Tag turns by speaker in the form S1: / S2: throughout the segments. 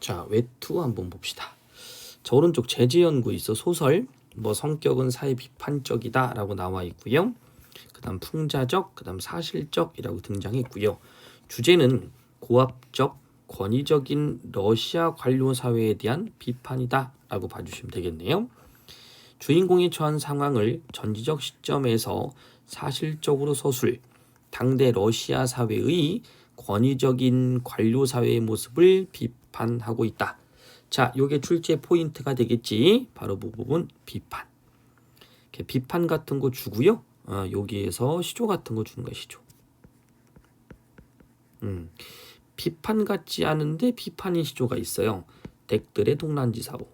S1: 자, 외투 한번 봅시다. 자, 오른쪽 제재연구에 있어 소설, 성격은 사회 비판적이다 라고 나와 있고요. 그 다음 풍자적, 그 다음 사실적이라고 등장했고요. 주제는 고압적, 권위적인 러시아 관료 사회에 대한 비판이다 라고 봐주시면 되겠네요. 주인공이 처한 상황을 전지적 시점에서 사실적으로 서술, 당대 러시아 사회의 권위적인 관료 사회의 모습을 비판하고 있다. 자, 요게 출제 포인트가 되겠지. 바로 그 부분 비판. 비판 같은 거 주고요. 여기에서 시조 같은 거 주는 거야, 시조. 비판 같지 않은데 비판인 시조가 있어요. 덱들의 동란지사오.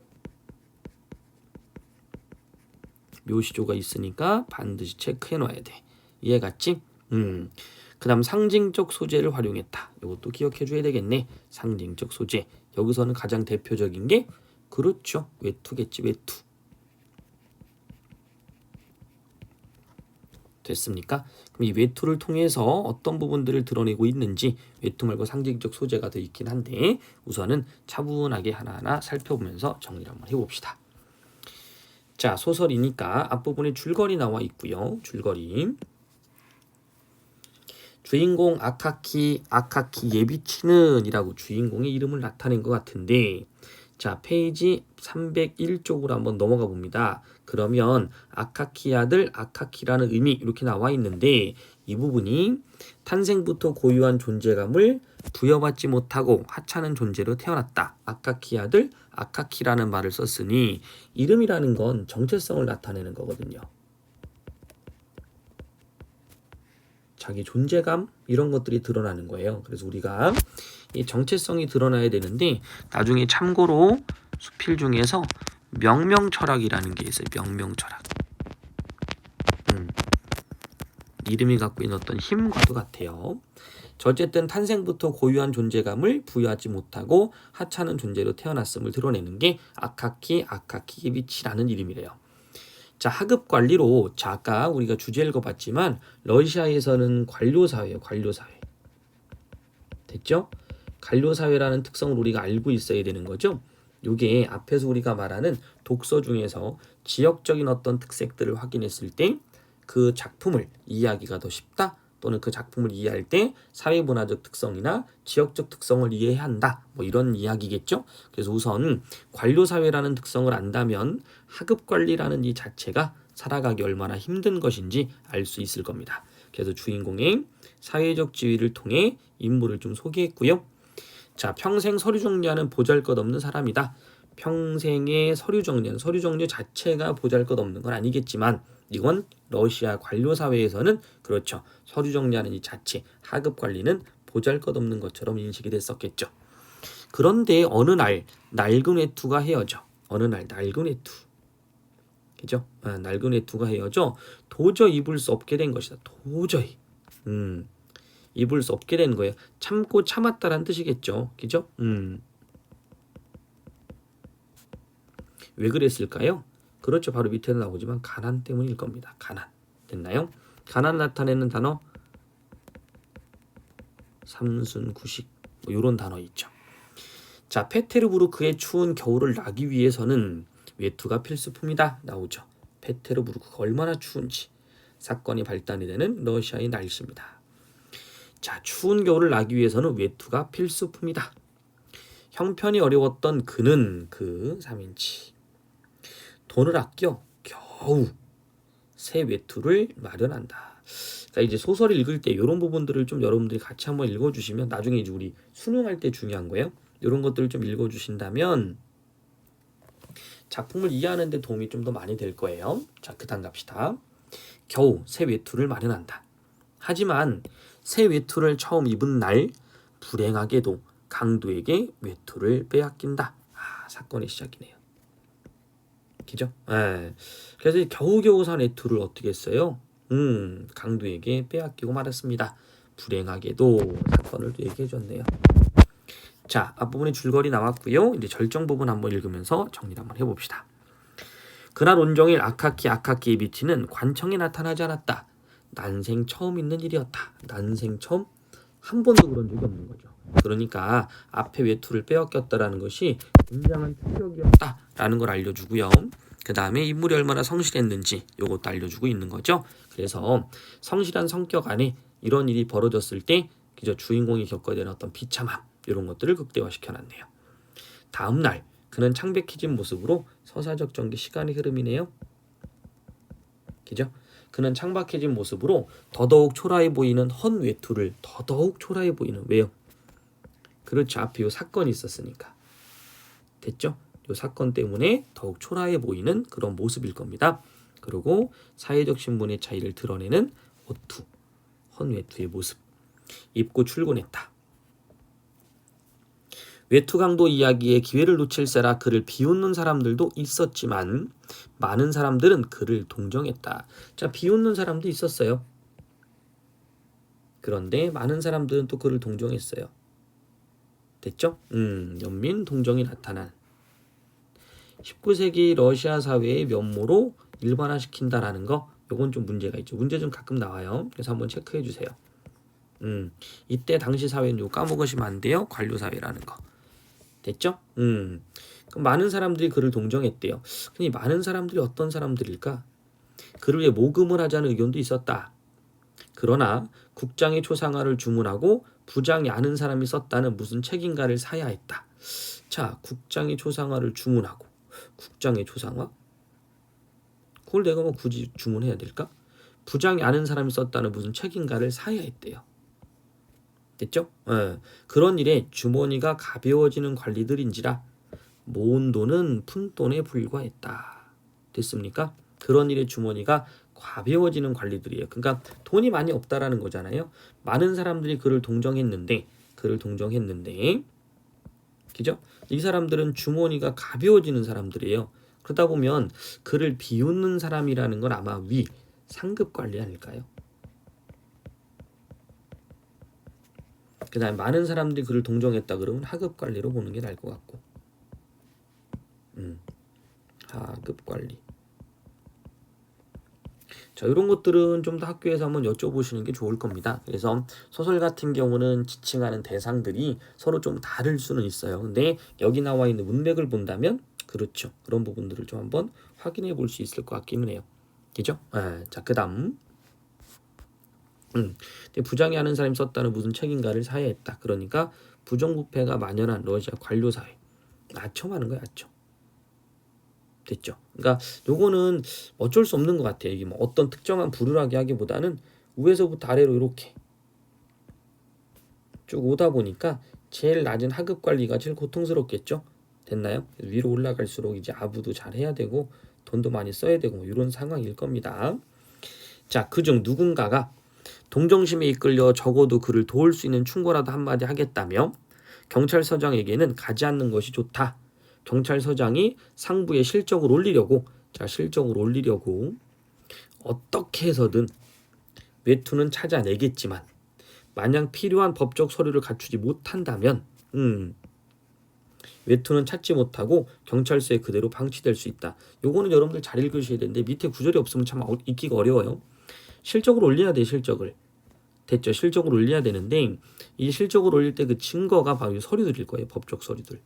S1: 묘시조가 있으니까 반드시 체크해 놔야 돼. 이해 갔지? 그 다음 상징적 소재를 활용했다. 이것도 기억해 줘야 되겠네. 상징적 소재. 여기서는 가장 대표적인 게 그렇죠. 외투겠지. 외투. 됐습니까? 그럼 이 외투를 통해서 어떤 부분들을 드러내고 있는지 외투 말고 상징적 소재가 더 있긴 한데 우선은 차분하게 하나하나 살펴보면서 정리를 한번 해봅시다. 자, 소설이니까 앞부분에 줄거리 나와 있고요. 줄거리. 주인공 아카키 예비치는 이라고 주인공의 이름을 나타낸 것 같은데 자, 페이지 301쪽으로 한번 넘어가 봅니다. 그러면 아카키 아들 아카키라는 의미 이렇게 나와 있는데 이 부분이 탄생부터 고유한 존재감을 부여받지 못하고 하찮은 존재로 태어났다. 아카키 아들 아카키라는 말을 썼으니 이름이라는 건 정체성을 나타내는 거거든요. 자기 존재감 이런 것들이 드러나는 거예요. 그래서 우리가 이 정체성이 드러나야 되는데 나중에 참고로 수필 중에서 명명철학이라는 게 있어요. 명명철학. 이름이 갖고 있는 어떤 힘과도 같아요. 어쨌든 탄생부터 고유한 존재감을 부여하지 못하고 하찮은 존재로 태어났음을 드러내는 게 아카키 예비치라는 이름이래요. 자, 하급 관리로 자, 아까 우리가 주제 읽어봤지만 러시아에서는 관료사회예요. 관료사회. 됐죠? 관료사회라는 특성을 우리가 알고 있어야 되는 거죠. 요게 앞에서 우리가 말하는 독서 중에서 지역적인 어떤 특색들을 확인했을 때 그 작품을 이해하기가 더 쉽다. 또는 그 작품을 이해할 때 사회문화적 특성이나 지역적 특성을 이해해야 한다. 이런 이야기겠죠. 그래서 우선 관료사회라는 특성을 안다면 하급관리라는 이 자체가 살아가기 얼마나 힘든 것인지 알 수 있을 겁니다. 그래서 주인공의 사회적 지위를 통해 인물을 좀 소개했고요. 자, 평생 서류 정리하는 보잘것없는 사람이다. 평생의 서류 정리 자체가 보잘것없는 건 아니겠지만 이건 러시아 관료 사회에서는 그렇죠. 서류 정리하는 이 자체, 하급 관리는 보잘것없는 것처럼 인식이 됐었겠죠. 그런데 어느 날 낡은 외투가 헤어져. 어느 날 낡은 외투. 그죠? 낡은 외투가 헤어져 도저히 입을 수 없게 된 것이다. 도저히. 입을 수 없게 된 거예요. 참고 참았다라는 뜻이겠죠. 그죠? 왜 그랬을까요? 그렇죠. 바로 밑에 나오지만 가난 때문일 겁니다. 가난. 됐나요? 가난 나타내는 단어 삼순구식 이런 단어 있죠. 자, 페테르부르크의 추운 겨울을 나기 위해서는 외투가 필수품이다. 나오죠. 페테르부르크가 얼마나 추운지 사건이 발단이 되는 러시아의 날씨입니다. 자, 추운 겨울을 나기 위해서는 외투가 필수품이다. 형편이 어려웠던 그는 그 3인치 돈을 아껴 겨우 새 외투를 마련한다. 자, 이제 소설을 읽을 때 이런 부분들을 좀 여러분들이 같이 한번 읽어주시면 나중에 이제 우리 수능할 때 중요한 거예요. 이런 것들을 좀 읽어주신다면 작품을 이해하는 데 도움이 좀 더 많이 될 거예요. 자, 그 다음 갑시다. 겨우 새 외투를 마련한다. 하지만 새 외투를 처음 입은 날 불행하게도 강도에게 외투를 빼앗긴다. 사건의 시작이네요. 그죠? 그래서 겨우겨우 산 외투를 어떻게 했어요? 강도에게 빼앗기고 말았습니다. 불행하게도 사건을 얘기해줬네요. 자, 앞부분에 줄거리 나왔고요. 이제 절정 부분 한번 읽으면서 정리를 한번 해봅시다. 그날 온종일 아카키 예비치는 관청에 나타나지 않았다. 난생 처음 있는 일이었다. 난생 처음 한 번도 그런 적이 없는 거죠. 그러니까 앞에 외투를 빼앗겼다라는 것이 굉장한 충격이었다라는 걸 알려주고요. 그 다음에 인물이 얼마나 성실했는지 이것도 알려주고 있는 거죠. 그래서 성실한 성격 안에 이런 일이 벌어졌을 때 그저 주인공이 겪어야 되는 어떤 비참함 이런 것들을 극대화시켜놨네요. 다음 날 그는 창백해진 모습으로 서사적 전개 시간의 흐름이네요. 그죠? 그는 창박해진 모습으로 더더욱 초라해 보이는 헌 외투를 더더욱 초라해 보이는 왜요? 그렇죠. 앞에 요 사건이 있었으니까. 됐죠? 요 사건 때문에 더욱 초라해 보이는 그런 모습일 겁니다. 그리고 사회적 신분의 차이를 드러내는 오투, 헌 외투의 모습. 입고 출근했다. 외투 강도 이야기에 기회를 놓칠세라 그를 비웃는 사람들도 있었지만 많은 사람들은 그를 동정했다. 자, 비웃는 사람도 있었어요. 그런데 많은 사람들은 또 그를 동정했어요. 됐죠? 연민 동정이 나타난 19세기 러시아 사회의 면모로 일반화시킨다라는 거, 요건 좀 문제가 있죠. 문제 좀 가끔 나와요. 그래서 한번 체크해 주세요. 이때 당시 사회는 요 까먹으시면 안 돼요. 관료 사회라는 거. 됐죠? 그럼 많은 사람들이 그를 동정했대요. 근데 많은 사람들이 어떤 사람들일까? 그를 위해 모금을 하자는 의견도 있었다. 그러나 국장의 초상화를 주문하고 부장이 아는 사람이 썼다는 무슨 책임가를 사야 했다. 자, 국장의 초상화를 주문하고 국장의 초상화? 그걸 내가 뭐 굳이 주문해야 될까? 부장이 아는 사람이 썼다는 무슨 책임가를 사야 했대요. 됐죠? 그런 일에 주머니가 가벼워지는 관리들인지라 모은 돈은 푼돈에 불과했다. 됐습니까? 그런 일에 주머니가 가벼워지는 관리들이에요. 그러니까 돈이 많이 없다라는 거잖아요. 많은 사람들이 그를 동정했는데 그죠? 이 사람들은 주머니가 가벼워지는 사람들이에요. 그러다 보면 그를 비웃는 사람이라는 건 아마 위 상급 관리 아닐까요? 그 다음에 많은 사람들이 그를 동정했다 그러면 하급 관리로 보는 게 나을 것 같고 하급 관리. 자, 이런 것들은 좀 더 학교에서 한번 여쭤보시는 게 좋을 겁니다. 그래서 소설 같은 경우는 지칭하는 대상들이 서로 좀 다를 수는 있어요. 근데 여기 나와 있는 문맥을 본다면 그렇죠. 그런 부분들을 좀 한번 확인해 볼 수 있을 것 같기는 해요. 그죠? 자, 그 다음 부장이 아는 사람이 썼다는 무슨 책임가를 사야했다. 그러니까 부정부패가 만연한 러시아 관료사회. 아첨하는 거야, 아첨. 됐죠. 그러니까 요거는 어쩔 수 없는 것 같아요. 이게 뭐 어떤 특정한 부류라기 하기보다는 위에서부터 아래로 이렇게 쭉 오다 보니까 제일 낮은 하급 관리가 제일 고통스럽겠죠. 됐나요? 위로 올라갈수록 이제 아부도 잘 해야 되고 돈도 많이 써야 되고 뭐 이런 상황일 겁니다. 자, 그중 누군가가 동정심에 이끌려 적어도 그를 도울 수 있는 충고라도 한마디 하겠다며 경찰서장에게는 가지 않는 것이 좋다. 경찰서장이 상부에 실적을 올리려고 어떻게 해서든 외투는 찾아내겠지만 만약 필요한 법적 서류를 갖추지 못한다면 외투는 찾지 못하고 경찰서에 그대로 방치될 수 있다. 요거는 여러분들 잘 읽으셔야 되는데 밑에 구절이 없으면 참 읽기가 어려워요. 실적을 올려야 돼. 실적을. 됐죠. 실적을 올려야 되는데 이 실적을 올릴 때 그 증거가 바로 서류들일 거예요. 법적 서류들.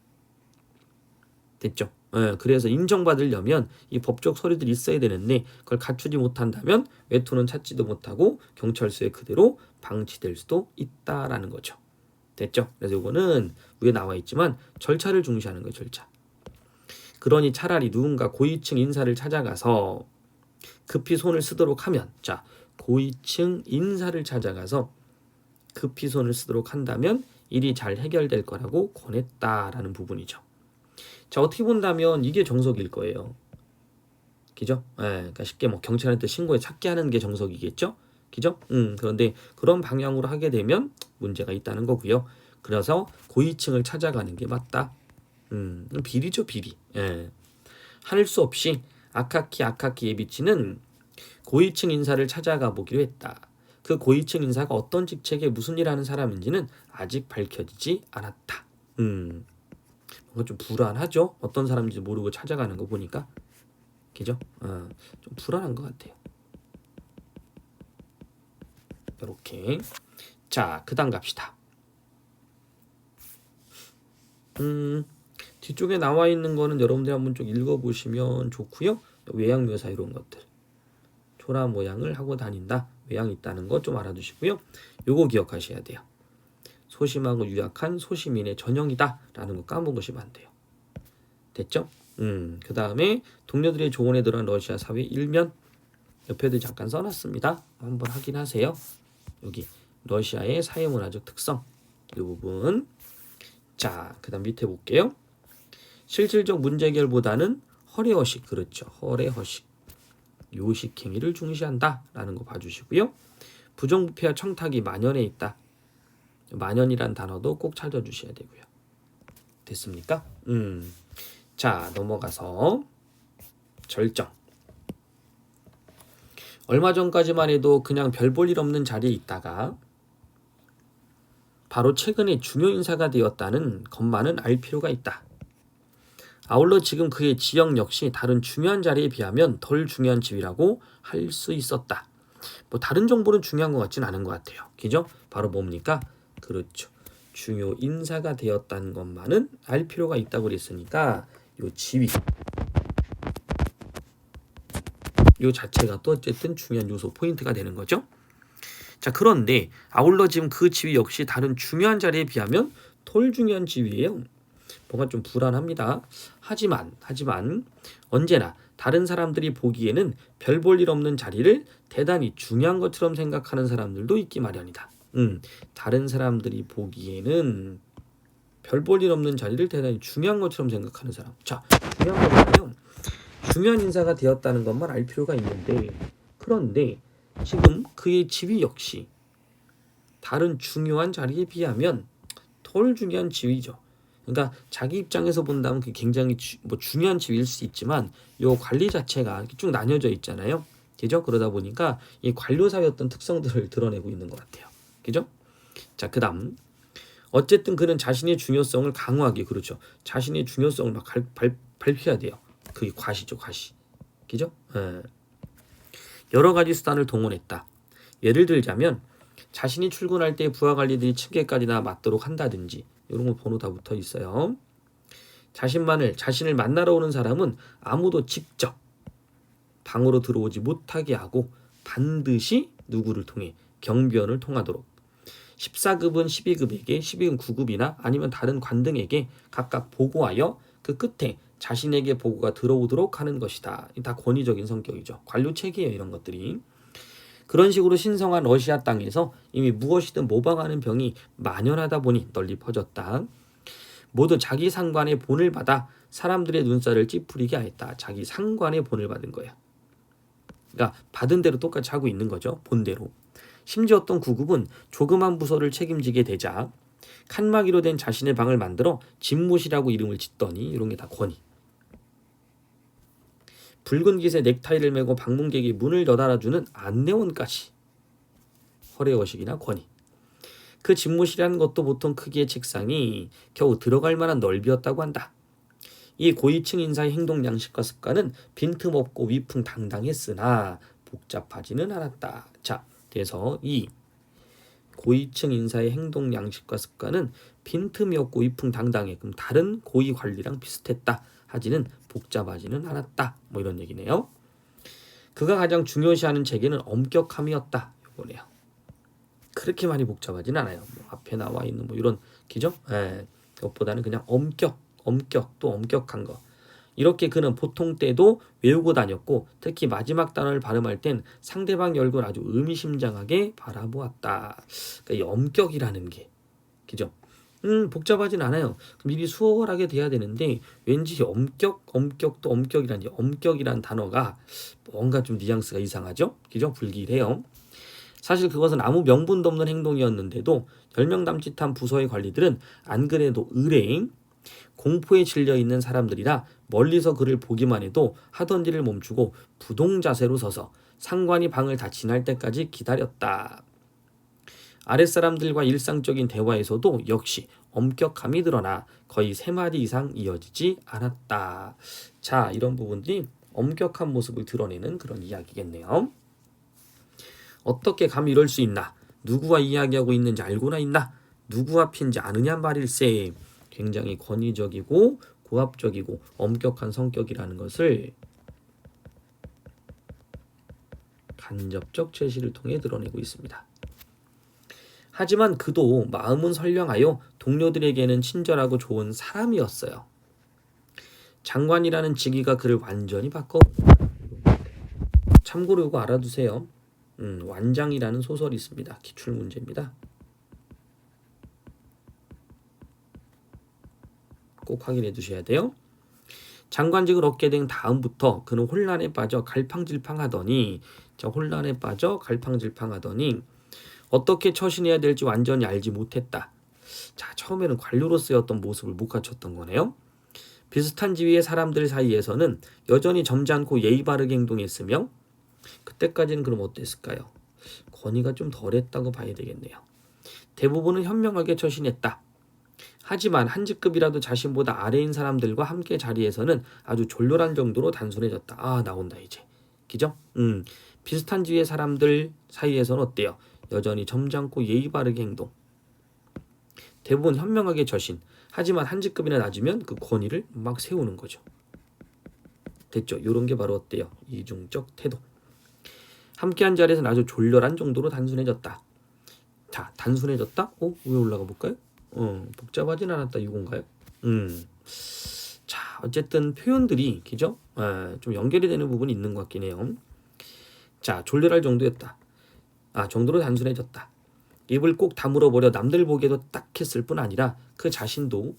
S1: 됐죠. 그래서 인정받으려면 이 법적 서류들이 있어야 되는데 그걸 갖추지 못한다면 외투는 찾지도 못하고 경찰서에 그대로 방치될 수도 있다라는 거죠. 됐죠. 그래서 이거는 위에 나와 있지만 절차를 중시하는 거예요. 절차. 그러니 차라리 누군가 고위층 인사를 찾아가서 급히 손을 쓰도록 하면, 자, 고위층 인사를 찾아가서 급히 손을 쓰도록 한다면 일이 잘 해결될 거라고 권했다라는 부분이죠. 자, 어떻게 본다면 이게 정석일 거예요. 그죠? 그러니까 쉽게 뭐 경찰한테 신고해 찾게 하는 게 정석이겠죠? 그죠? 그런데 그런 방향으로 하게 되면 문제가 있다는 거고요. 그래서 고위층을 찾아가는 게 맞다. 비리죠, 비리. 할 수 없이 아카키 예비치는 고위층 인사를 찾아가 보기로 했다. 그 고위층 인사가 어떤 직책에 무슨 일 하는 사람인지는 아직 밝혀지지 않았다. 뭔가 좀 불안하죠? 어떤 사람인지 모르고 찾아가는 거 보니까. 그죠? 좀 불안한 것 같아요. 이렇게. 자, 그 다음 갑시다. 뒤쪽에 나와 있는 거는 여러분들이 한번 좀 읽어보시면 좋고요. 외양 묘사 이런 것들. 초라 모양을 하고 다닌다. 외양이 있다는 거 좀 알아두시고요. 요거 기억하셔야 돼요. 소심하고 유약한 소시민의 전형이다 라는 거 까먹으시면 안 돼요. 됐죠? 그 다음에 동료들의 조언에 들어간 러시아 사회 일면 옆에도 잠깐 써놨습니다. 한번 확인하세요. 여기 러시아의 사회문화적 특성 이 부분. 자, 그 다음 밑에 볼게요. 실질적 문제 해결보다는 허례허식, 그렇죠. 허례허식, 요식행위를 중시한다 라는 거 봐주시고요. 부정부패와 청탁이 만연해 있다. 만연이란 단어도 꼭 찾아주셔야 되고요. 됐습니까? 자, 넘어가서 절정. 얼마 전까지만 해도 그냥 별 볼 일 없는 자리에 있다가 바로 최근에 중요 인사가 되었다는 것만은 알 필요가 있다. 아울러 지금 그의 지역 역시 다른 중요한 자리에 비하면 덜 중요한 지위라고 할 수 있었다. 뭐 다른 정보는 중요한 것 같진 않은 것 같아요. 그죠? 바로 뭡니까? 그렇죠. 중요 인사가 되었다는 것만은 알 필요가 있다고 그랬으니까 요 지위, 요 자체가 또 어쨌든 중요한 요소 포인트가 되는 거죠. 자, 그런데 아울러 지금 그 지위 역시 다른 중요한 자리에 비하면 덜 중요한 지위예요. 뭔가 좀 불안합니다. 하지만 언제나 다른 사람들이 보기에는 별 볼 일 없는 자리를 대단히 중요한 것처럼 생각하는 사람들도 있기 마련이다. 다른 사람들이 보기에는 별 볼 일 없는 자리를 대단히 중요한 것처럼 생각하는 사람. 자, 중요한 거잖아요. 중요한 인사가 되었다는 것만 알 필요가 있는데, 그런데 지금 그의 지위 역시 다른 중요한 자리에 비하면 덜 중요한 지위죠. 그러니까 자기 입장에서 본다면 그게 굉장히 중요한 지위일 수 있지만 요 관리 자체가 이렇게 쭉 나뉘어져 있잖아요. 그죠? 그러다 보니까 이 관료사의 어떤 특성들을 드러내고 있는 것 같아요. 그죠? 자, 그 다음 어쨌든 그는 자신의 중요성을 강화하기, 그렇죠. 자신의 중요성을 막 밝혀야 돼요. 그게 과시죠, 과시. 그죠? 여러 가지 수단을 동원했다. 예를 들자면 자신이 출근할 때 부하 관리들이 층계까지나 맞도록 한다든지, 이런 거 번호 다 붙어 있어요. 자신을 만나러 오는 사람은 아무도 직접 방으로 들어오지 못하게 하고 반드시 누구를 통해 경비원을 통하도록 14급은 12급에게, 12급 9급이나 아니면 다른 관등에게 각각 보고하여 그 끝에 자신에게 보고가 들어오도록 하는 것이다. 다 권위적인 성격이죠. 관료체계예요, 이런 것들이. 그런 식으로 신성한 러시아 땅에서 이미 무엇이든 모방하는 병이 만연하다 보니 널리 퍼졌다. 모두 자기 상관의 본을 받아 사람들의 눈살을 찌푸리게 하였다. 자기 상관의 본을 받은 거야. 그러니까 받은 대로 똑같이 하고 있는 거죠. 본대로. 심지어 어떤 구급은 조그만 부서를 책임지게 되자 칸막이로 된 자신의 방을 만들어 집무실이라고 이름을 짓더니, 이런 게 다 권위. 붉은 깃에 넥타이를 메고 방문객이 문을 여달아주는 안내원까지 허례허식이나 권위. 그 집무실이라는 것도 보통 크기의 책상이 겨우 들어갈 만한 넓이였다고 한다. 이 고위층 인사의 행동 양식과 습관은 빈틈없고 위풍당당했으나 복잡하지는 않았다. 자, 그래서 이 고위층 인사의 행동 양식과 습관은 빈틈이 없고 위풍당당해. 그럼 다른 고위 관리랑 비슷했다. 하지는 복잡하지는 않았다. 뭐 이런 얘기네요. 그가 가장 중요시하는 체계는 엄격함이었다. 이거네요. 그렇게 많이 복잡하진 않아요. 뭐 앞에 나와 있는 뭐 이런 기죠? 그것보다는 그냥 엄격 또 엄격한 거. 이렇게 그는 보통 때도 외우고 다녔고 특히 마지막 단어를 발음할 땐 상대방의 얼굴을 아주 의미심장하게 바라보았다. 그러니까 이 엄격이라는 게, 그죠? 복잡하진 않아요. 미리 수월하게 돼야 되는데 왠지 엄격도 엄격이라는, 엄격이라는 단어가 뭔가 좀 뉘앙스가 이상하죠? 그죠? 불길해요. 사실 그것은 아무 명분도 없는 행동이었는데도 열명남짓한 부서의 관리들은 안 그래도 의뢰인, 공포에 질려 있는 사람들이라 멀리서 그를 보기만 해도 하던 일을 멈추고 부동 자세로 서서 상관이 방을 다 지날 때까지 기다렸다. 아랫사람들과 일상적인 대화에서도 역시 엄격함이 드러나 거의 3마디 이상 이어지지 않았다. 자, 이런 부분들이 엄격한 모습을 드러내는 그런 이야기겠네요. 어떻게 감히 이럴 수 있나? 누구와 이야기하고 있는지 알고나 있나? 누구 앞인지 아느냐 말일세. 굉장히 권위적이고 고압적이고 엄격한 성격이라는 것을 간접적 제시를 통해 드러내고 있습니다. 하지만 그도 마음은 선량하여 동료들에게는 친절하고 좋은 사람이었어요. 장관이라는 직위가 그를 완전히 바꿔. 참고로 이거 알아두세요. 완장이라는 소설이 있습니다. 기출문제입니다. 꼭 확인해 두셔야 돼요. 장관직을 얻게 된 다음부터 그는 혼란에 빠져 갈팡질팡하더니 어떻게 처신해야 될지 완전히 알지 못했다. 자, 처음에는 관료로서의 어떤 모습을 못 갖췄던 거네요. 비슷한 지위의 사람들 사이에서는 여전히 점잖고 예의 바르게 행동했으며 그때까지는 그럼 어땠을까요? 권위가 좀 덜했다고 봐야 되겠네요. 대부분은 현명하게 처신했다. 하지만 한 직급이라도 자신보다 아래인 사람들과 함께 자리에서는 아주 졸렬한 정도로 단순해졌다. 아, 나온다 이제. 그죠? 비슷한 지위의 사람들 사이에서는 어때요? 여전히 점잖고 예의 바르게 행동. 대부분 현명하게 처신. 하지만 한 직급이나 낮으면 그 권위를 막 세우는 거죠. 됐죠? 이런 게 바로 어때요? 이중적 태도. 함께한 자리에서는 아주 졸렬한 정도로 단순해졌다. 자, 단순해졌다? 위에 올라가 볼까요? 복잡하진 않았다. 이건가요? 자, 어쨌든 표현들이 그죠? 좀 연결이 되는 부분이 있는 것 같긴 해요. 자, 졸렬할 정도였다. 정도로 단순해졌다. 입을 꼭 다물어 버려 남들 보기에도 딱했을 뿐 아니라 그 자신도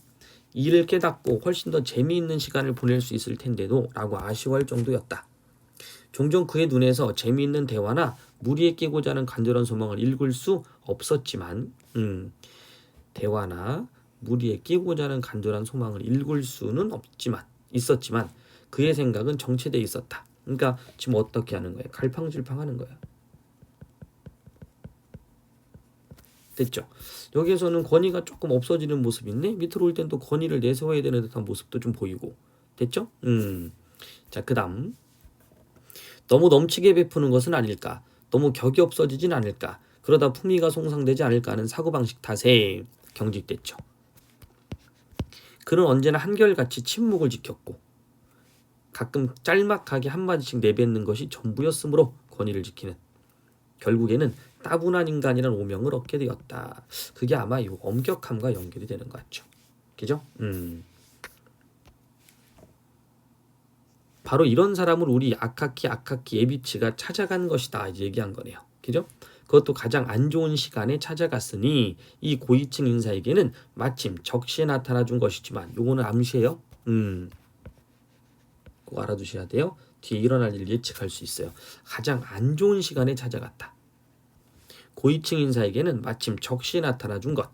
S1: 이를 깨닫고 훨씬 더 재미있는 시간을 보낼 수 있을 텐데도 라고 아쉬워할 정도였다. 종종 그의 눈에서 재미있는 대화나 무리에 끼고자 하는 간절한 소망을 읽을 수 없었지만 대화나 무리에 끼고자 하는 간절한 소망을 읽을 수는 있었지만 그의 생각은 정체되어 있었다. 그러니까 지금 어떻게 하는 거예요? 갈팡질팡하는 거예요. 됐죠? 여기에서는 권위가 조금 없어지는 모습인데 밑으로 올 땐 또 권위를 내세워야 되는 듯한 모습도 좀 보이고. 됐죠? 자, 그 다음 너무 넘치게 베푸는 것은 아닐까? 너무 격이 없어지진 않을까? 그러다 품위가 손상되지 않을까 하는 사고방식 탓에 경직됐죠. 그는 언제나 한결같이 침묵을 지켰고 가끔 짤막하게 한마디씩 내뱉는 것이 전부였으므로 권위를 지키는 결국에는 따분한 인간이라는 오명을 얻게 되었다. 그게 아마 이 엄격함과 연결이 되는 것 같죠. 그죠? 바로 이런 사람을 우리 아카키 에비치가 찾아간 것이다. 이제 얘기한 거네요. 그죠? 그것도 가장 안 좋은 시간에 찾아갔으니 이 고위층 인사에게는 마침 적시에 나타나준 것이지만 요거는 암시예요. 꼭 알아두셔야 돼요. 뒤에 일어날 일 예측할 수 있어요. 가장 안 좋은 시간에 찾아갔다. 고위층 인사에게는 마침 적시에 나타나준 것.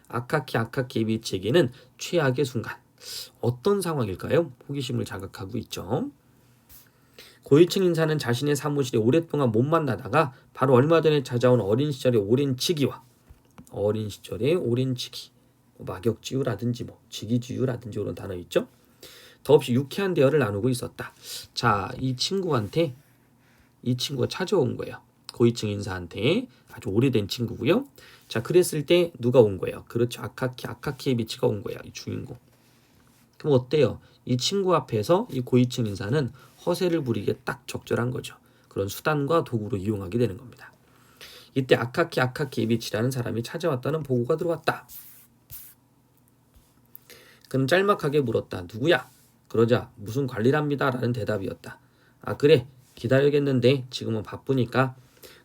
S1: 아카키 에비치에게는 최악의 순간. 어떤 상황일까요? 호기심을 자극하고 있죠. 고위층 인사는 자신의 사무실에 오랫동안 못 만나다가 바로 얼마 전에 찾아온 어린 시절의 오랜 직위와 막역지유라든지 직위지유라든지 이런 단어 있죠. 더없이 유쾌한 대화를 나누고 있었다. 자, 이 친구가 찾아온 거예요. 고위층 인사한테 아주 오래된 친구고요. 자, 그랬을 때 누가 온 거예요? 그렇죠. 아카키 에비치가 온 거예요. 이 주인공. 그럼 어때요? 이 친구 앞에서 이 고위층 인사는 허세를 부리기에 딱 적절한 거죠. 그런 수단과 도구로 이용하게 되는 겁니다. 이때 아카키 에비치라는 사람이 찾아왔다는 보고가 들어왔다. 그는 짤막하게 물었다. 누구야? 그러자 무슨 관리랍니다 라는 대답이었다. 그래, 기다려야겠는데 지금은 바쁘니까.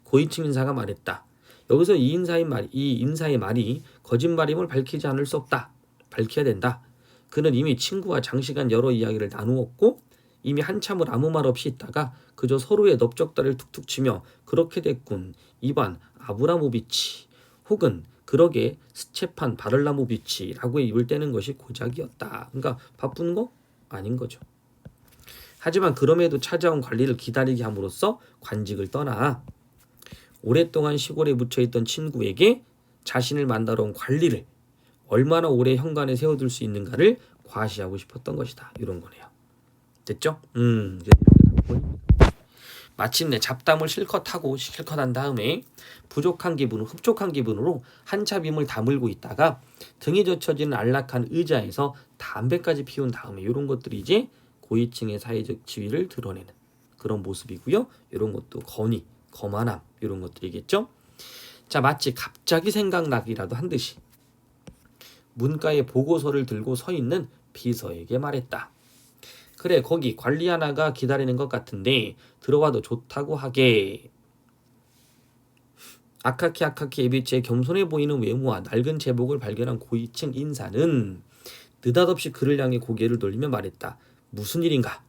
S1: 고위층 인사가 말했다. 여기서 이 인사의 말이 거짓말임을 밝히지 않을 수 없다. 밝혀야 된다. 그는 이미 친구와 장시간 여러 이야기를 나누었고 이미 한참을 아무 말 없이 있다가 그저 서로의 넓적다리를 툭툭 치며 그렇게 됐군. 이반 아브라모비치 혹은 그러게 스체판 바를라모비치라고 입을 떼는 것이 고작이었다. 그러니까 바쁜 거? 아닌 거죠. 하지만 그럼에도 찾아온 관리를 기다리게 함으로써 관직을 떠나 오랫동안 시골에 묻혀있던 친구에게 자신을 만나러 온 관리를 얼마나 오래 현관에 세워둘 수 있는가를 과시하고 싶었던 것이다. 이런 거네요. 됐죠? 마침내 잡담을 실컷 하고 실컷 한 다음에 흡족한 기분으로 한차빔을 다물고 있다가 등이 젖혀지는 안락한 의자에서 담배까지 피운 다음에 이런 것들이 이제 고위층의 사회적 지위를 드러내는 그런 모습이고요. 이런 것도 거만함 이런 것들이겠죠. 자, 마치 갑자기 생각나기라도 한 듯이 문가에 보고서를 들고 서 있는 비서에게 말했다. 그래, 거기 관리 하나가 기다리는 것 같은데 들어와도 좋다고 하게. 아카키 에비치의 겸손해 보이는 외모와 낡은 제복을 발견한 고위층 인사는 느닷없이 그를 향해 고개를 돌리며 말했다. 무슨 일인가?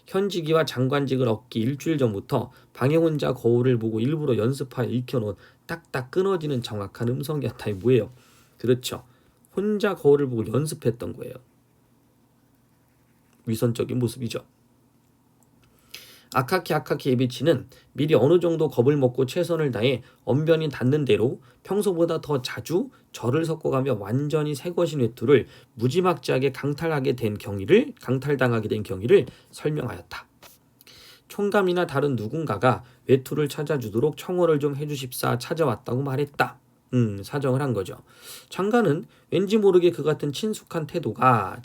S1: 현직이와 장관직을 얻기 일주일 전부터 방에 혼자 거울을 보고 일부러 연습하여 익혀놓은 딱딱 끊어지는 정확한 음성이었다. 뭐예요? 그렇죠. 혼자 거울을 보고 연습했던 거예요. 위선적인 모습이죠. 아카키 에비치는 미리 어느 정도 겁을 먹고 최선을 다해 언변이 닿는 대로 평소보다 더 자주 절을 섞어가며 완전히 새것인 외투를 무지막지하게 강탈당하게 된 경위를 설명하였다. 총감이나 다른 누군가가 외투를 찾아주도록 청혼을 좀 해주십사 찾아왔다고 말했다. 사정을 한 거죠. 장관은 왠지 모르게 그 같은 친숙한 태도가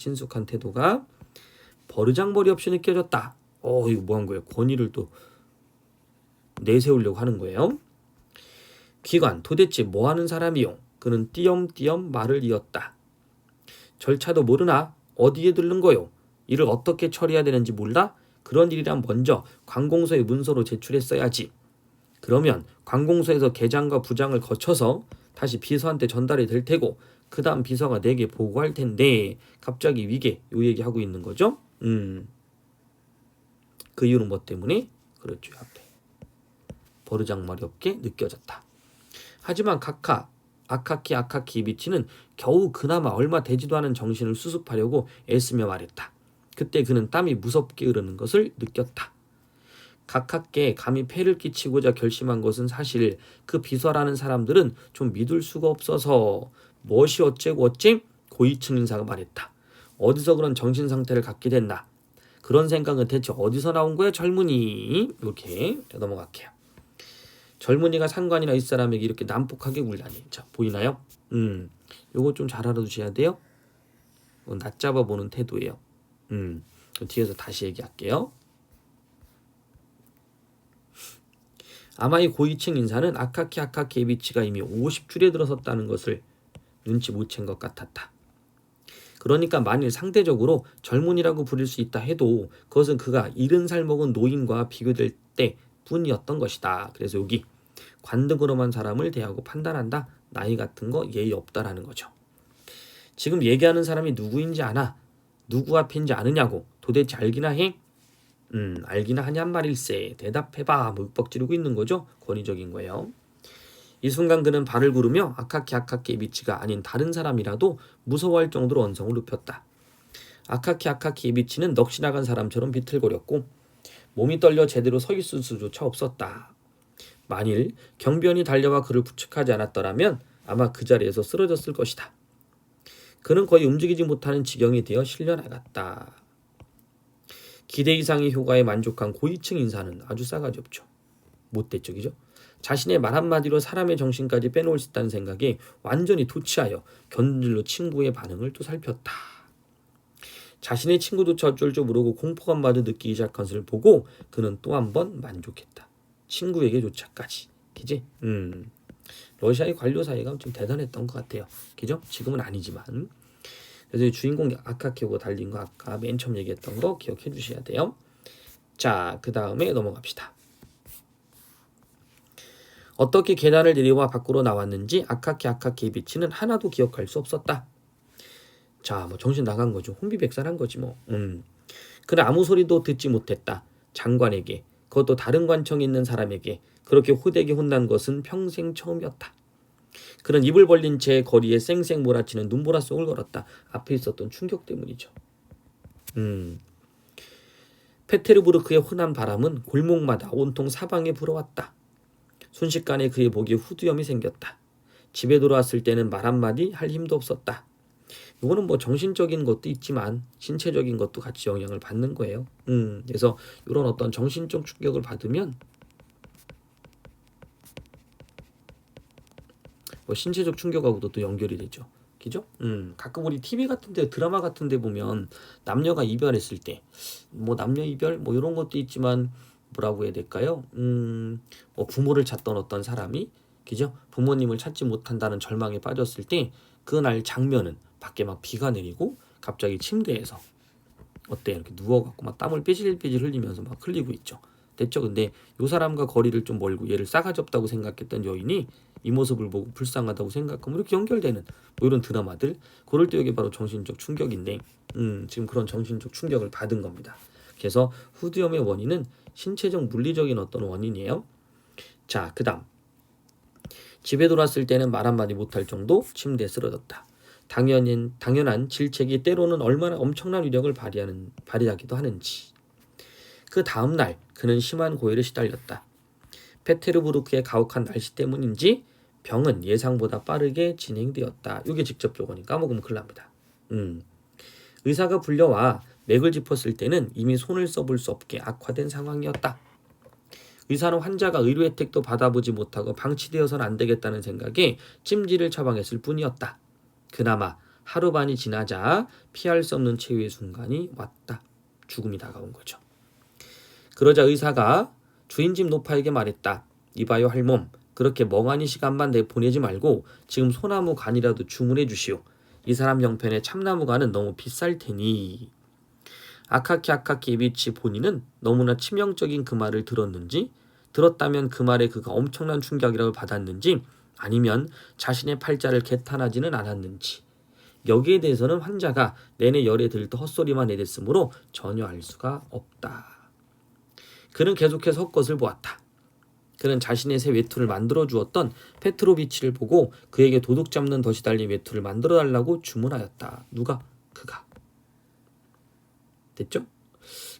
S1: 버르장머리 없이 느껴졌다. 이거 뭐 한 거예요? 권위를 또 내세우려고 하는 거예요. 기관, 도대체 뭐 하는 사람이요? 그는 띄엄띄엄 말을 이었다. 절차도 모르나? 어디에 들른 거요? 이를 어떻게 처리해야 되는지 몰라? 그런 일이란 먼저 관공서에 문서로 제출했어야지. 그러면 관공서에서 계장과 부장을 거쳐서 다시 비서한테 전달이 될 테고 그 다음 비서가 내게 보고할 텐데 갑자기 위계 요 얘기하고 있는 거죠. 그 이유는 뭐 때문에? 그렇죠. 앞에 버르장머리 없게 느껴졌다. 하지만 아카키 에비치는 겨우 그나마 얼마 되지도 않은 정신을 수습하려고 애쓰며 말했다. 그때 그는 땀이 무섭게 흐르는 것을 느꼈다. 각하께 감히 폐를 끼치고자 결심한 것은 사실 그 비서라는 사람들은 좀 믿을 수가 없어서 무엇이 어째고 어째 고위층 인사가 말했다. 어디서 그런 정신 상태를 갖게 됐나? 그런 생각은 대체 어디서 나온 거야 젊은이? 이렇게 넘어갈게요. 젊은이가 상관이나 윗사람에게 이렇게 난폭하게 굴다니. 자, 보이나요? 요거 좀 잘 알아두셔야 돼요. 낮잡아 보는 태도예요. 뒤에서 다시 얘기할게요. 아마 이 고위층 인사는 아카키 에비치가 이미 50줄에 들어섰다는 것을 눈치 못 챈 것 같았다. 그러니까 만일 상대적으로 젊은이라고 부릴 수 있다 해도 그것은 그가 70살 먹은 노인과 비교될 때 뿐이었던 것이다. 그래서 여기 관등으로만 사람을 대하고 판단한다. 나이 같은 거 예의 없다라는 거죠. 지금 얘기하는 사람이 누구인지 아나? 누구 앞인지 아느냐고 도대체 알기나 해? 알기나 하냔 말일세. 대답해봐. 뭐 윽박지르고 있는 거죠. 권위적인 거예요. 이 순간 그는 발을 구르며 아카키 에비치가 아닌 다른 사람이라도 무서워할 정도로 언성을 높였다. 아카키 에비치는 넋이 나간 사람처럼 비틀거렸고 몸이 떨려 제대로 서 있을 수조차 없었다. 만일 경비원이 달려와 그를 부축하지 않았더라면 아마 그 자리에서 쓰러졌을 것이다. 그는 거의 움직이지 못하는 지경이 되어 실려나갔다. 기대 이상의 효과에 만족한 고위층 인사는 아주 싸가지 없죠. 못됐죠. 자신의 말 한마디로 사람의 정신까지 빼놓을 수 있다는 생각에 완전히 도취하여 견들로 친구의 반응을 또 살폈다. 자신의 친구도차 어쩔 줄 모르고 공포감마저 느끼기 시작한 것을 보고 그는 또 한 번 만족했다. 친구에게조차까지. 그지? 러시아의 관료 사이가 좀 대단했던 것 같아요. 그죠? 지금은 아니지만. 그래서 이 주인공 아카키하고 달린 거 아까 맨 처음 얘기했던 거 기억해 주셔야 돼요. 자, 그 다음에 넘어갑시다. 어떻게 계단을 내려와 밖으로 나왔는지 아카키 에비치는 하나도 기억할 수 없었다. 자, 뭐 정신 나간 거죠. 혼비백산한 거지 뭐. 그는 아무 소리도 듣지 못했다. 장관에게, 그것도 다른 관청에 있는 사람에게 그렇게 호되게 혼난 것은 평생 처음이었다. 그는 입을 벌린 채 거리에 쌩쌩 몰아치는 눈보라 속을 걸었다. 앞에 있었던 충격 때문이죠. 페테르부르크의 흔한 바람은 골목마다 온통 사방에 불어왔다. 순식간에 그의 목에 후두염이 생겼다. 집에 돌아왔을 때는 말 한마디 할 힘도 없었다. 이거는 뭐 정신적인 것도 있지만 신체적인 것도 같이 영향을 받는 거예요. 그래서 이런 어떤 정신적 충격을 받으면 뭐 신체적 충격하고도 또 연결이 되죠. 그죠? 가끔 우리 TV 같은데 드라마 같은데 보면 남녀가 이별했을 때 뭐 남녀 이별 뭐 이런 것도 있지만 뭐라고 해야 될까요? 뭐 부모를 찾던 어떤 사람이 그죠? 부모님을 찾지 못한다는 절망에 빠졌을 때 그날 장면은 밖에 막 비가 내리고 갑자기 침대에서 어때 이렇게 누워갖고 막 땀을 삐질삐질 흘리면서 막 흘리고 있죠. 됐죠? 근데 이 사람과 거리를 좀 멀고 얘를 싸가지 없다고 생각했던 여인이 이 모습을 보고 불쌍하다고 생각하면 이렇게 연결되는 뭐 이런 드라마들 그럴 때 이게 바로 정신적 충격인데 지금 그런 정신적 충격을 받은 겁니다. 그래서 후두염의 원인은 신체적 물리적인 어떤 원인이에요. 자, 그 다음 집에 돌아왔을 때는 말 한마디 못할 정도 침대에 쓰러졌다. 당연한 질책이 때로는 얼마나 엄청난 위력을 발휘하기도 하는지. 그 다음날 그는 심한 고열에 시달렸다. 페테르부르크의 가혹한 날씨 때문인지 병은 예상보다 빠르게 진행되었다. 이게 직접 조건이 까먹으면 큰일 납니다. 의사가 불려와 맥을 짚었을 때는 이미 손을 써볼 수 없게 악화된 상황이었다. 의사는 환자가 의료 혜택도 받아보지 못하고 방치되어서는 안 되겠다는 생각에 찜질을 처방했을 뿐이었다. 그나마 하루 반이 지나자 피할 수 없는 최후의 순간이 왔다. 죽음이 다가온 거죠. 그러자 의사가 주인집 노파에게 말했다. 이봐요 할멈, 그렇게 멍하니 시간만 보내지 말고 지금 소나무 간이라도 주문해 주시오. 이 사람 형편에 참나무 간은 너무 비쌀 테니. 아카키 에비치 본인은 너무나 치명적인 그 말을 들었다면 그 말에 그가 엄청난 충격이라고 받았는지 아니면 자신의 팔자를 개탄하지는 않았는지 여기에 대해서는 환자가 내내 열에 들떠 헛소리만 내댔으므로 전혀 알 수가 없다. 그는 계속해서 헛것을 보았다. 그는 자신의 새 외투를 만들어 주었던 페트로비치를 보고 그에게 도둑 잡는 덫이 달린 외투를 만들어 달라고 주문하였다. 누가? 그가. 됐죠?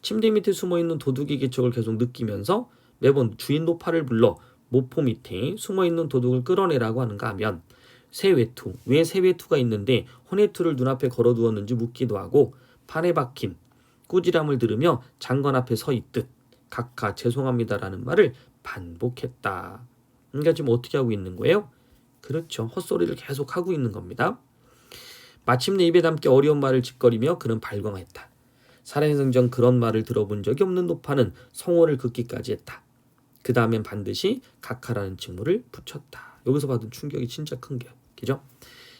S1: 침대 밑에 숨어있는 도둑의 기척을 계속 느끼면서 매번 주인 노파를 불러 모포 밑에 숨어있는 도둑을 끌어내라고 하는가 하면 새 외투, 왜 새 외투가 있는데 혼외투를 눈앞에 걸어두었는지 묻기도 하고 판에 박힌 꾸지람을 들으며 장관 앞에 서 있듯 각하 죄송합니다라는 말을 반복했다. 그러니까 지금 어떻게 하고 있는 거예요? 그렇죠. 헛소리를 계속 하고 있는 겁니다. 마침내 입에 담기 어려운 말을 짓거리며 그는 발광했다. 살아생전 그런 말을 들어본 적이 없는 노파는 성호를 긋기까지 했다. 그 다음엔 반드시 각하라는 칭호를 붙였다. 여기서 받은 충격이 진짜 큰 게, 그죠?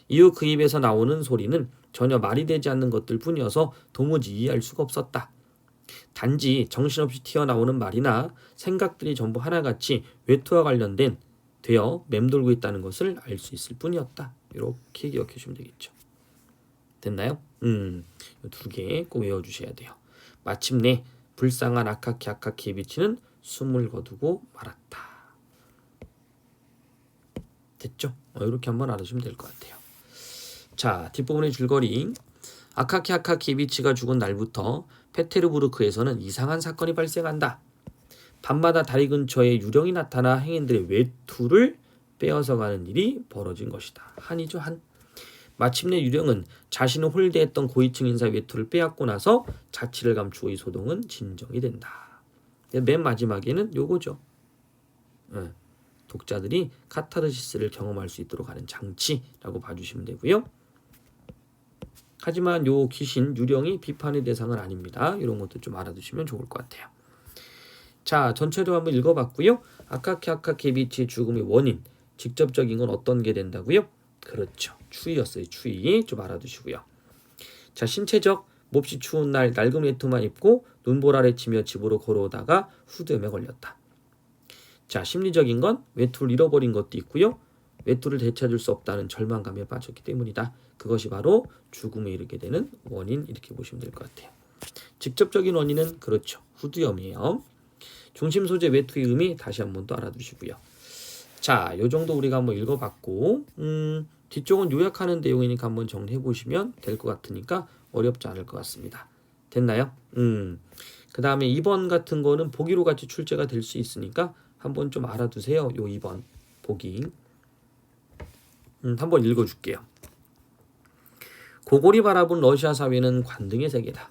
S1: 이후 그 입에서 나오는 소리는 전혀 말이 되지 않는 것들 뿐이어서 도무지 이해할 수가 없었다. 단지 정신없이 튀어나오는 말이나 생각들이 전부 하나같이 외투와 관련된 되어 맴돌고 있다는 것을 알 수 있을 뿐이었다. 이렇게 기억해 주시면 되겠죠. 됐나요? 두 개 꼭 외워주셔야 돼요. 마침내 불쌍한 아카키 에비치는 숨을 거두고 말았다. 됐죠? 이렇게 한번 알아주시면 될 것 같아요. 자, 뒷부분의 줄거리. 아카키 에비치가 죽은 날부터 페테르부르크에서는 이상한 사건이 발생한다. 밤마다 다리 근처에 유령이 나타나 행인들의 외투를 빼앗아 가는 일이 벌어진 것이다. 한이죠, 한. 마침내 유령은 자신을 홀대했던 고위층 인사 외투를 빼앗고 나서 자취를 감추고 이 소동은 진정이 된다. 맨 마지막에는 요거죠. 독자들이 카타르시스를 경험할 수 있도록 하는 장치라고 봐주시면 되고요. 하지만 요 귀신 유령이 비판의 대상은 아닙니다. 이런 것도 좀 알아두시면 좋을 것 같아요. 자, 전체로 한번 읽어봤고요. 아카키 에비치의 죽음의 원인, 직접적인 건 어떤 게 된다고요? 그렇죠. 추위였어요. 추위 좀 알아두시고요. 자, 신체적 몹시 추운 날 낡은 외투만 입고 눈볼 아래 치며 집으로 걸어오다가 후두염에 걸렸다. 자, 심리적인 건 외투를 잃어버린 것도 있고요. 외투를 되찾을 수 없다는 절망감에 빠졌기 때문이다. 그것이 바로 죽음에 이르게 되는 원인 이렇게 보시면 될 것 같아요. 직접적인 원인은 그렇죠. 후두염이에요. 중심 소재 외투의 의미 다시 한번 또 알아두시고요. 자, 요 정도 우리가 한번 읽어봤고 뒤쪽은 요약하는 내용이니까 한번 정리해 보시면 될 것 같으니까 어렵지 않을 것 같습니다. 됐나요? 그 다음에 2번 같은 거는 보기로 같이 출제가 될 수 있으니까 한번 좀 알아두세요. 요 2번 보기. 한번 읽어줄게요. 고골이 바라본 러시아 사회는 관등의 세계다.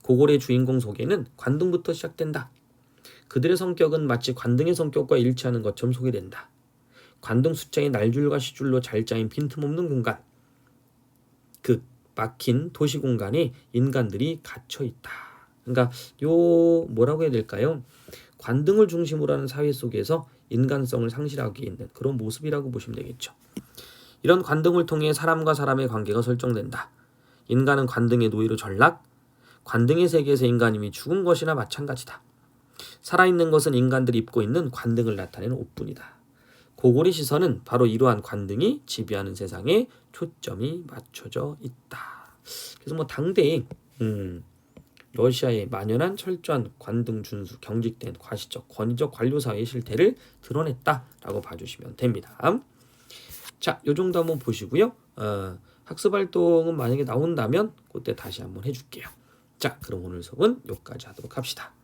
S1: 고골의 주인공 소개는 관등부터 시작된다. 그들의 성격은 마치 관등의 성격과 일치하는 것처럼 소개된다. 관등 숫자의 날줄과 시줄로 잘 짜인 빈틈없는 공간. 그 막힌 도시 공간에 인간들이 갇혀 있다. 그러니까 뭐라고 해야 될까요? 관등을 중심으로 하는 사회 속에서 인간성을 상실하고 있는 그런 모습이라고 보시면 되겠죠. 이런 관등을 통해 사람과 사람의 관계가 설정된다. 인간은 관등의 노예로 전락, 관등의 세계에서 인간임이 죽은 것이나 마찬가지다. 살아있는 것은 인간들이 입고 있는 관등을 나타내는 옷뿐이다. 고골의 시선은 바로 이러한 관등이 지배하는 세상에 초점이 맞춰져 있다. 그래서 당대에 러시아의 만연한 철저한 관등 준수, 경직된 과시적, 권위적 관료사회의 실태를 드러냈다라고 봐주시면 됩니다. 자, 요 정도 한번 보시고요. 학습 활동은 만약에 나온다면 그때 다시 한번 해줄게요. 자, 그럼 오늘 수업은 여기까지 하도록 합시다.